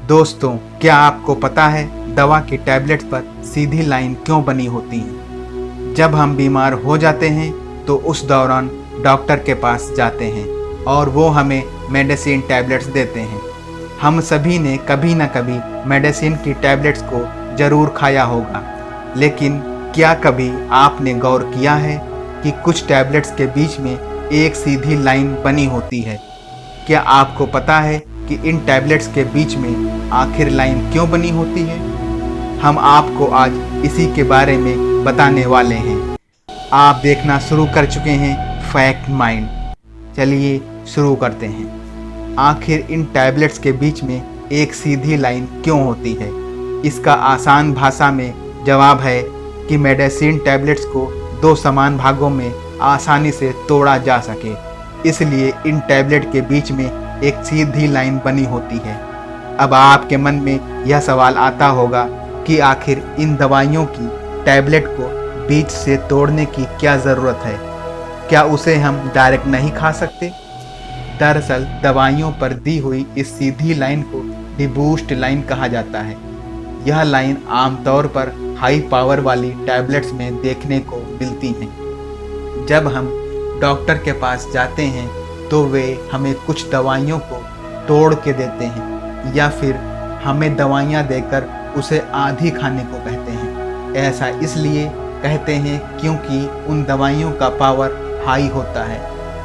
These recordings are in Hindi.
दोस्तों, क्या आपको पता है दवा की टैबलेट्स पर सीधी लाइन क्यों बनी होती है? जब हम बीमार हो जाते हैं तो उस दौरान डॉक्टर के पास जाते हैं और वो हमें मेडिसिन टैबलेट्स देते हैं। हम सभी ने कभी न कभी मेडिसिन की टैबलेट्स को ज़रूर खाया होगा, लेकिन क्या कभी आपने गौर किया है कि कुछ टैबलेट्स के बीच में एक सीधी लाइन बनी होती है? क्या आपको पता है कि इन टैबलेट्स के बीच में आखिर लाइन क्यों बनी होती है? हम आपको आज इसी के बारे में बताने वाले हैं। आप देखना शुरू कर चुके हैं फैक्ट माइंड। चलिए शुरू करते हैं। आखिर इन टैबलेट्स के बीच में एक सीधी लाइन क्यों होती है? इसका आसान भाषा में जवाब है कि मेडिसिन टैबलेट्स को दो समान भागों में आसानी से तोड़ा जा सके, इसलिए इन टैबलेट के बीच में एक सीधी लाइन बनी होती है। अब आपके मन में यह सवाल आता होगा कि आखिर इन दवाइयों की टैबलेट को बीच से तोड़ने की क्या ज़रूरत है? क्या उसे हम डायरेक्ट नहीं खा सकते? दरअसल दवाइयों पर दी हुई इस सीधी लाइन को डिबूस्ड लाइन कहा जाता है। यह लाइन आमतौर पर हाई पावर वाली टैबलेट्स में देखने को मिलती हैं। जब हम डॉक्टर के पास जाते हैं तो वे हमें कुछ दवाइयों को तोड़ के देते हैं या फिर हमें दवाइयाँ देकर उसे आधी खाने को कहते हैं। ऐसा इसलिए कहते हैं क्योंकि उन दवाइयों का पावर हाई होता है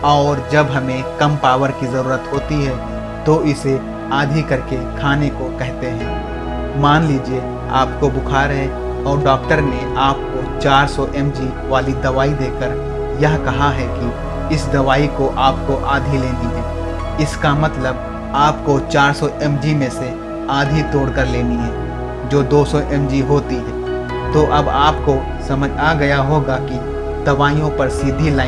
और जब हमें कम पावर की ज़रूरत होती है तो इसे आधी करके खाने को कहते हैं। मान लीजिए आपको बुखार है और डॉक्टर ने आपको 400 mg वाली दवाई देकर यह कहा है कि इस दवाई को आपको आधी लेनी है। इसका मतलब आपको 400 mg में से आधी तोड़ कर लेनी है, जो 200 mg होती है। तो अब आपको समझ आ गया होगा कि दवाइयों पर सीधी लाइन